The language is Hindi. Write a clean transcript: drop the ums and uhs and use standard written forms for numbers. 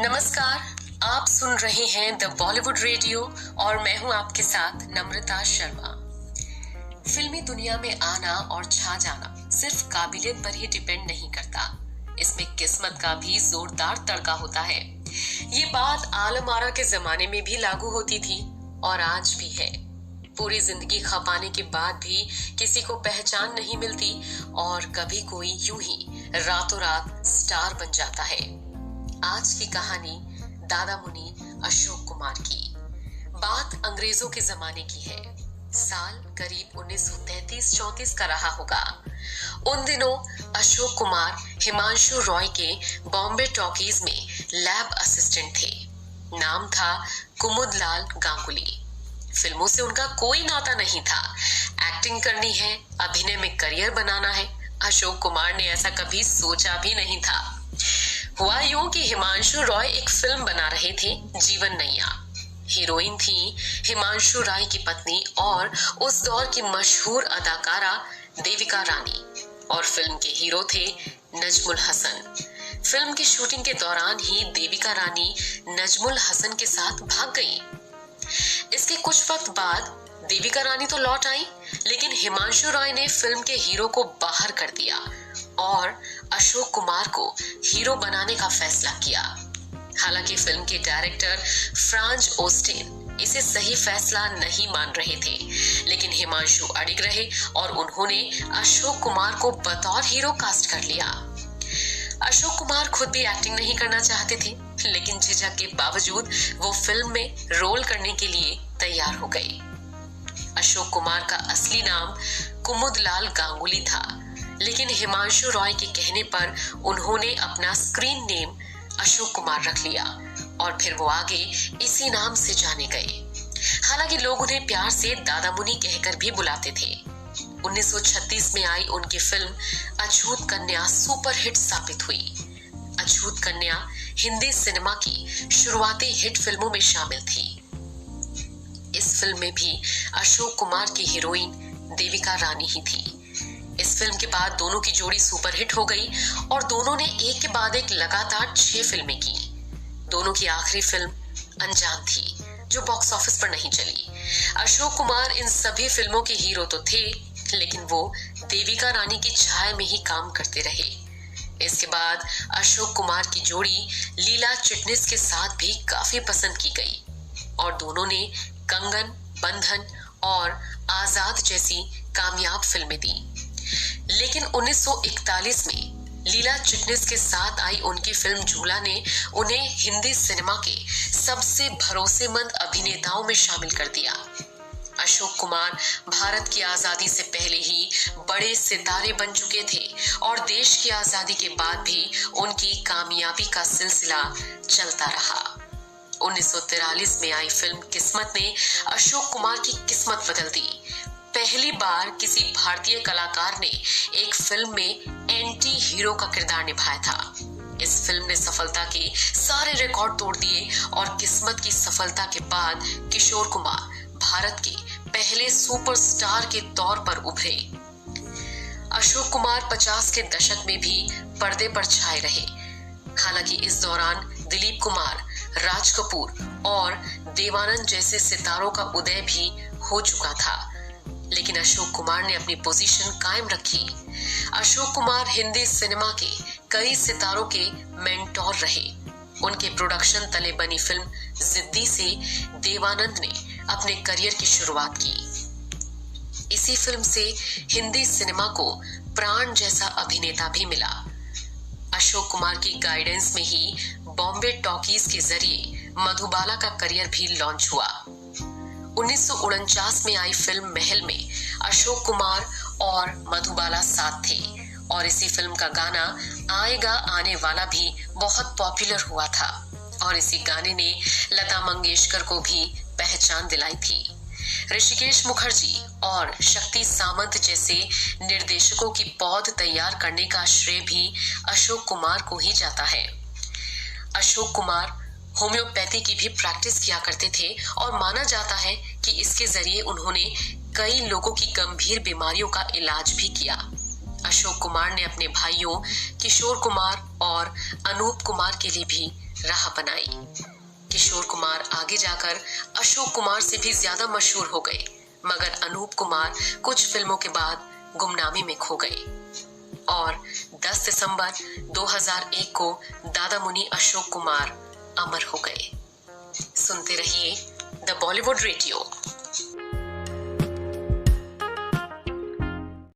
नमस्कार, आप सुन रहे हैं द बॉलीवुड रेडियो और मैं हूं आपके साथ नम्रता शर्मा। फिल्मी दुनिया में आना और छा जाना सिर्फ काबिलियत पर ही डिपेंड नहीं करता, इसमें किस्मत का भी जोरदार तड़का होता है। ये बात आलम आरा के जमाने में भी लागू होती थी और आज भी है। पूरी जिंदगी खपाने के बाद भी किसी को पहचान नहीं मिलती और कभी कोई यूं ही रातों रात स्टार बन जाता है। आज की कहानी दादा मुनि अशोक कुमार की। बात अंग्रेजों के जमाने की है। साल करीब 1933-34 का रहा होगा। उन दिनों अशोक कुमार हिमांशु रॉय के बॉम्बे टॉकीज में लैब असिस्टेंट थे। नाम था कुमुदलाल गांगुली। फिल्मों से उनका कोई नाता नहीं था। एक्टिंग करनी है, अभिनय में करियर बनाना है, अशोक कुमार ने ऐसा कभी सोचा भी नहीं था। हुआ यूं कि हिमांशु रॉय एक फिल्म बना रहे थे, जीवन नैया। हीरोइन थी हिमांशु रॉय की पत्नी और उस दौर की मशहूर अदाकारा देविका रानी, और फिल्म के हीरो थे नजमुल हसन। फिल्म की शूटिंग के दौरान ही देविका रानी नजमुल हसन के साथ भाग गई। इसके कुछ वक्त बाद देविका रानी तो लौट आई, लेकिन हिमांशु रॉय ने फिल्म के हीरो को बाहर कर दिया और अशोक कुमार को हीरो बनाने का फैसला किया। हालांकि फिल्म के डायरेक्टर फ्रांज ओस्टेन इसे सही फैसला नहीं मान रहे थे, लेकिन हिमांशु अड़िग रहे और उन्होंने अशोक कुमार को बतौर हीरो कास्ट कर लिया। अशोक कुमार खुद भी एक्टिंग नहीं करना चाहते थे, लेकिन झिझक के बावजूद वो फिल्म में रोल करने के लिए तैयार हो गए। अशोक कुमार का असली नाम कुमुदलाल गांगुली था, लेकिन हिमांशु रॉय के कहने पर उन्होंने अपना स्क्रीन नेम अशोक कुमार रख लिया और फिर वो आगे इसी नाम से जाने गए। हालांकि लोग उन्हें प्यार से दादा मुनि कहकर भी बुलाते थे। 1936 में आई उनकी फिल्म अछूत कन्या सुपरहिट साबित हुई। अछूत कन्या हिंदी सिनेमा की शुरुआती हिट फिल्मों में शामिल थी। इस फिल्म में भी अशोक कुमार की हीरोइन देविका रानी ही थी। इस फिल्म के बाद दोनों की जोड़ी सुपरहिट हो गई और दोनों ने एक के बाद एक लगातार 6 फिल्में की। दोनों की आखिरी फिल्म अनजान थी, जो बॉक्स ऑफिस पर नहीं चली। अशोक कुमार इन सभी फिल्मों के हीरो तो थे, लेकिन वो देविका रानी की छाया में ही काम करते रहे। इसके बाद अशोक कुमार की जोड़ी लीला चिटनिस के साथ भी काफी पसंद की गई और दोनों ने कंगन, बंधन और आजाद जैसी कामयाब फिल्में दी। लेकिन 1941 में लीला चिटनिस के साथ आई उनकी फिल्म झूला ने उन्हें हिंदी सिनेमा के सबसे भरोसेमंद अभिनेताओं में शामिल कर दिया। अशोक कुमार भारत की आजादी से पहले ही बड़े सितारे बन चुके थे और देश की आजादी के बाद भी उनकी कामयाबी का सिलसिला चलता रहा। 1943 में आई फिल्म किस्मत ने अशोक कुमार की किस्मत बदल दी। पहली बार किसी भारतीय कलाकार ने एक फिल्म में एंटी हीरो का किरदार निभाया था। इस फिल्म ने सफलता के सारे रिकॉर्ड तोड़ दिए और किस्मत की सफलता के बाद किशोर कुमार भारत के पहले सुपरस्टार के तौर पर उभरे। अशोक कुमार 50 के दशक में भी पर्दे पर छाए रहे। हालांकि इस दौरान दिलीप कुमार, राज कपूर और देवानंद जैसे सितारों का उदय भी हो चुका था, लेकिन अशोक कुमार ने अपनी पोजीशन कायम रखी। अशोक कुमार हिंदी सिनेमा के कई सितारों के मेंटोर रहे। उनके प्रोडक्शन तले बनी फिल्म जिद्दी से देवानंद ने अपने करियर की शुरुआत की। इसी फिल्म से हिंदी सिनेमा को प्राण जैसा अभिनेता भी मिला। अशोक कुमार की गाइडेंस में ही बॉम्बे टॉकीज के जरिए मधुबाला का करियर भी लॉन्च हुआ। 1949 में आई फिल्म महल में अशोक कुमार और मधुबाला साथ थे और इसी फिल्म का गाना आएगा आने वाला भी बहुत पॉपुलर हुआ था और इसी गाने ने लता मंगेशकर को भी पहचान दिलाई थी। ऋषिकेश मुखर्जी और शक्ति सामंत जैसे निर्देशकों की पौध तैयार करने का श्रेय भी अशोक कुमार को ही जाता है। अशोक कुमार होम्योपैथी की भी प्रैक्टिस किया करते थे और माना जाता है कि इसके जरिए उन्होंने कई लोगों की गंभीर बीमारियों का इलाज भी किया। अशोक कुमार ने अपने भाइयों किशोर कुमार और अनूप कुमार के लिए भी राह बनाई। किशोर कुमार आगे जाकर अशोक कुमार से भी ज्यादा मशहूर हो गए, मगर अनूप कुमार कुछ फिल्मों के बाद गुमनामी में खो गए और 10 दिसंबर 2001 को दादा मुनि अशोक कुमार अमर हो गए। सुनते रहिए द बॉलीवुड रेडियो।